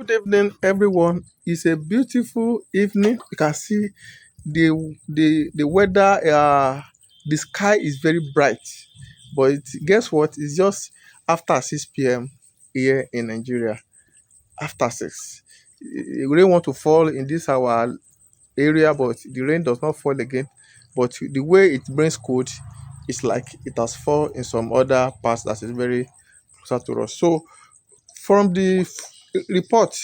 Good evening, everyone. It's a beautiful evening. You can see the weather. The sky is very bright, but guess what? It's just after 6 p.m. here in Nigeria. After 6, it really want to fall in this our area, but the rain does not fall again. But the way it brings cold, it's like it has fallen in some other parts that is very closer to us. So from the report,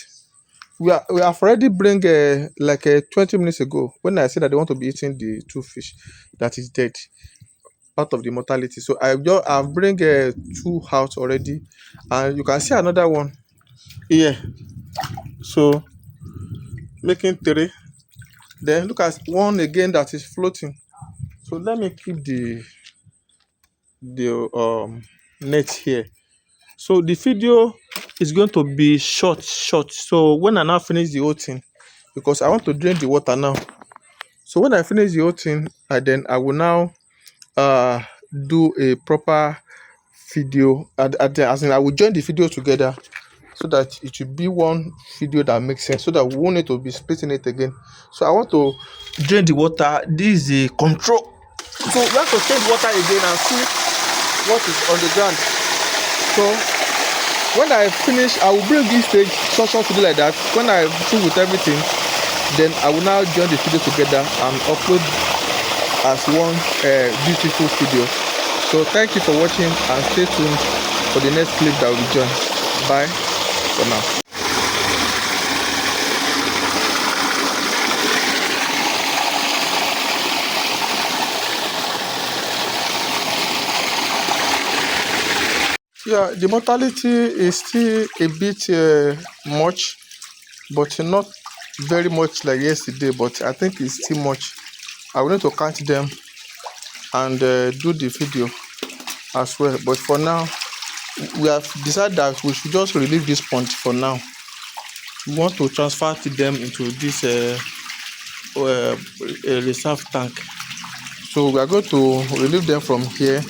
we have already bring like 20 minutes ago when I said that they want to be eating the two fish that is dead out of the mortality. So I've bring two out already, and you can see another one here. So making three. Then look at one again that is floating. So let me keep the net here. So the video is going to be short. So when I now finish the whole thing, because I want to drain the water now. So when I finish the whole thing, I will now uh do a proper video. As in, I will join the video together so that it will be one video that makes sense. So that we won't need to be splitting it again. So I want to drain the water. This is the control. So we have to take water again and see what is on the ground. So when I finish, I will bring this stage short video like that. When I through with everything, then I will now join the video together and upload as one beautiful video. So thank you for watching and stay tuned for the next clip that will be joined. Bye for now. Yeah, the mortality is still a bit much, but not very much like yesterday, but I think it's still much. I will need to count them and do the video as well. But for now, we have decided that we should just relieve this pond for now. We want to transfer them into this reserve tank. So we are going to relieve them from here.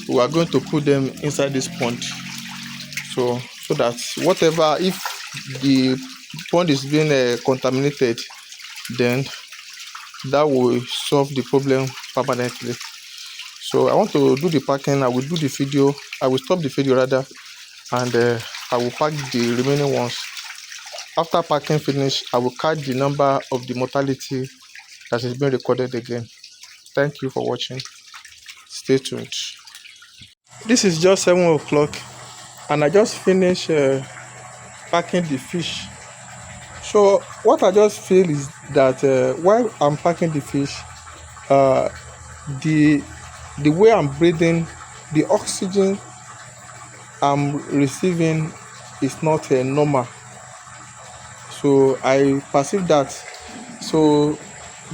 We are going to put them inside this pond. So that whatever, if the pond is being contaminated, then that will solve the problem permanently. So I want to do the packing. I will do the video. I will stop the video rather, and I will pack the remaining ones. After packing finish, I will count the number of the mortality that is being recorded again. Thank you for watching. Stay tuned. This is just 7 o'clock, and I just finished packing the fish. So what I just feel is that while I'm packing the fish, the way I'm breathing, the oxygen I'm receiving is not normal. So I perceive that. So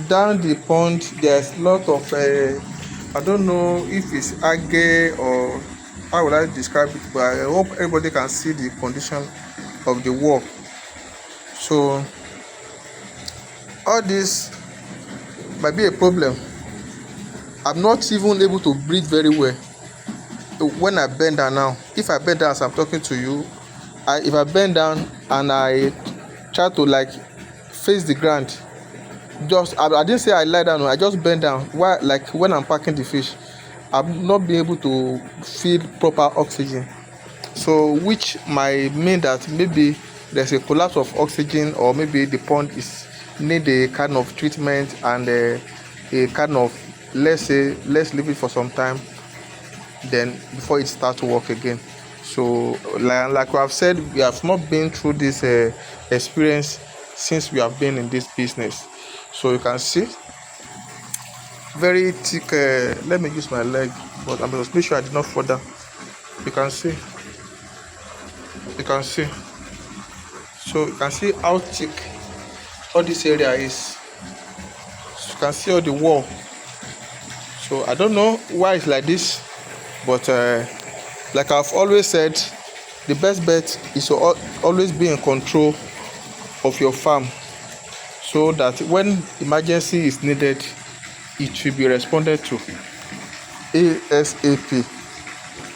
down the pond, there's a lot of I don't know if it's algae or how would I describe it, but I hope everybody can see the condition of the wall. So all this might be a problem. I'm not even able to breathe very well when I bend down now. If I bend down as I'm talking to you, if I bend down and I try to like face the ground, I didn't say I lie down, I just bend down. Why? Like when I'm packing the fish, I'm not being able to feel proper oxygen. So which might mean that maybe there's a collapse of oxygen, or maybe the pond need a kind of treatment and a kind of, let's leave it for some time, then before it starts to work again. So like we have said, we have not been through this experience since we have been in this business. So you can see very thick. Let me use my leg, but I'm just make sure I did not fall down. You can see. So you can see how thick all this area is. So you can see all the wall. So I don't know why it's like this, but like I've always said, the best bet is to always be in control of your farm, so that when emergency is needed, it will be responded to ASAP.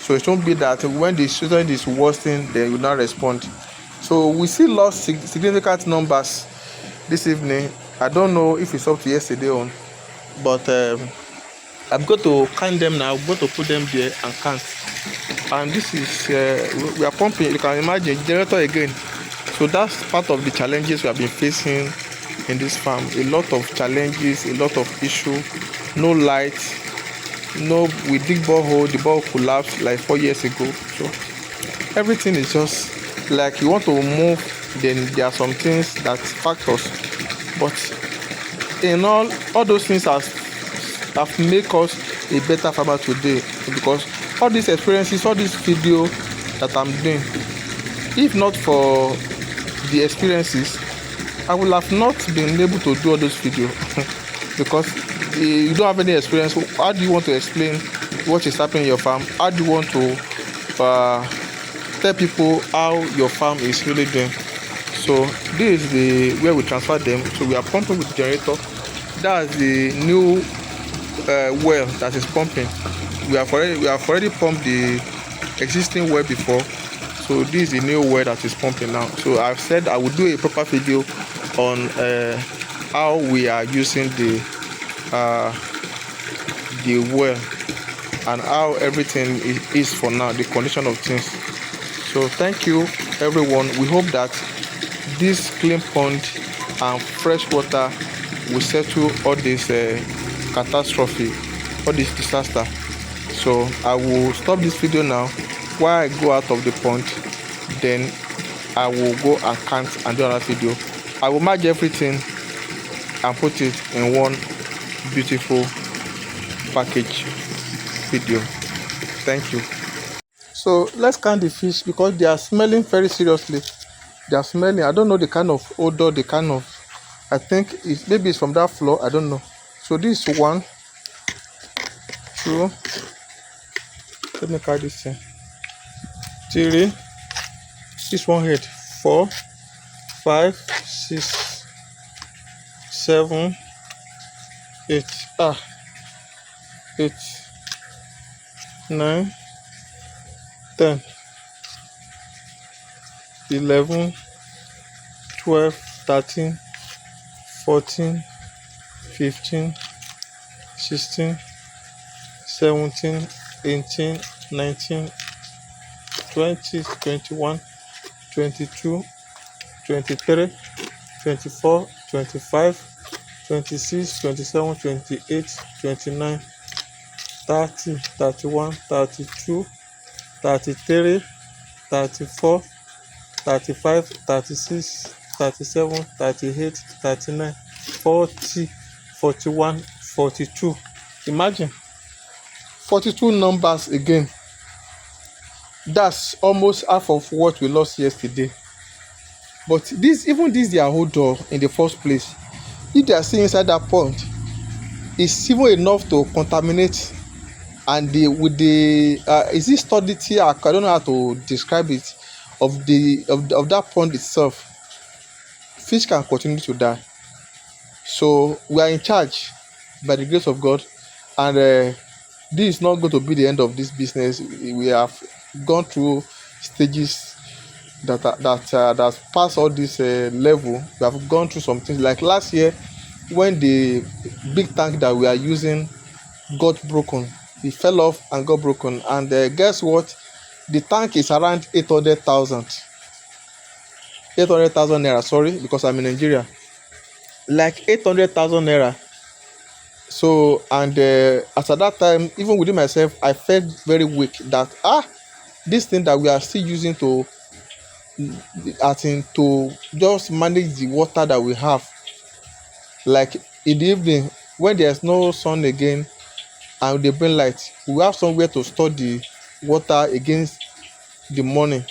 So it won't be that when the situation is worsening, then you will not respond. So we still lost significant numbers this evening. I don't know if it's up to yesterday on, but I'm going to count them now. I'm going to put them there and count. And this is we are pumping. You can imagine generator again. So that's part of the challenges we have been facing in this farm. A lot of challenges, a lot of issue. No light. No, we dig borehole. The borehole collapsed like 4 years ago. So everything is just like you want to move. Then there are some things that factors, but in all those things have made us a better farmer today, because all these experiences, all this video that I'm doing, if not for the experiences, I would have not been able to do all those videos because you don't have any experience. How do you want to explain what is happening in your farm? How do you want to tell people how your farm is really doing? So this is the where we transfer them. So we are pumping with the generator. That's the new well that is pumping. We have already pumped the existing well before. So this is the new well that is pumping now. So I've said I will do a proper video on how we are using the well and how everything is for now, the condition of things. So thank you everyone. We hope that this clean pond and fresh water will settle all this catastrophe, all this disaster. So I will stop this video now. While I go out of the pond, then I will go and count and do another video. I will merge everything and put it in one beautiful package video. Thank you. So let's count the fish because they are smelling very seriously. They are smelling. I don't know the kind of odor, the kind of, I think maybe it's from that floor. I don't know. So this is 1, 2. Let me count this thing. 3. This one head. 4, 5, 6, 7, 8. 8, 9, 10, 11, 12, 13, 14, 15, 16, 17, 18, 19, 20, 21, 22, 23, 24, 25, 26, 27, 28, 29, 30, 31, 32, 33, 34, 35, 36, 37, 38, 39, 40, 41, 42. Imagine 42 numbers again. That's almost half of what we lost yesterday. But this, even this their odor in the first place, if they are still inside that pond, it's even enough to contaminate. And with the is this turbidity, I don't know how to describe it, of that pond itself, fish can continue to die. So we are in charge by the grace of God, and this is not going to be the end of this business. We have gone through stages that passed all this level. We have gone through some things like last year when the big tank that we are using got broken. It fell off and got broken, and guess what? The tank is around 800,000 naira. Sorry, because I'm in Nigeria. Like 800,000 naira. So, and as at that time, even within myself, I felt very weak that this thing that we are still using to just manage the water that we have, like in the evening when there's no sun again and they bring light, we have somewhere to store the water against the morning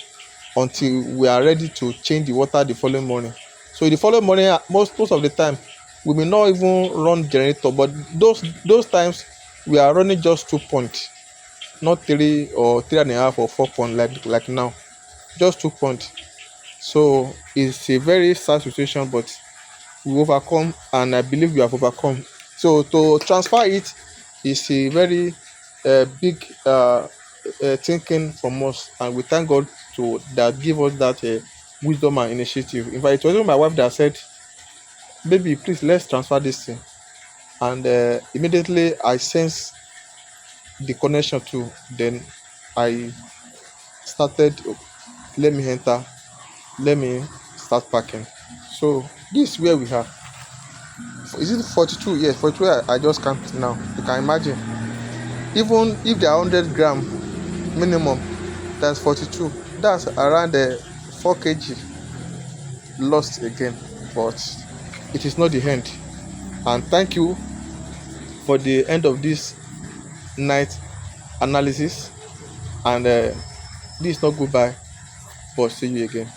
until we are ready to change the water the following morning. So the following morning, most of the time we may not even run generator, but those times we are running just 2 point, not 3 or 3.5 or 4 point like now, just 2 point. So it's a very sad situation, but we overcome, and I believe we have overcome. So to transfer it is a very big thinking from us, and we thank God that give us that wisdom and initiative. In fact, it was even my wife that said, "Baby, please let's transfer this thing." And immediately I sense the connection too. Then I started. Let me enter. Let me start packing. So this is where we are. Is it 42? Yes, 42. I just can't now. You can imagine. Even if they are 100 gram minimum, that's 42. That's around 4 kg lost again. But it is not the end. And thank you for the end of this night analysis. And this is not goodbye, but see you again.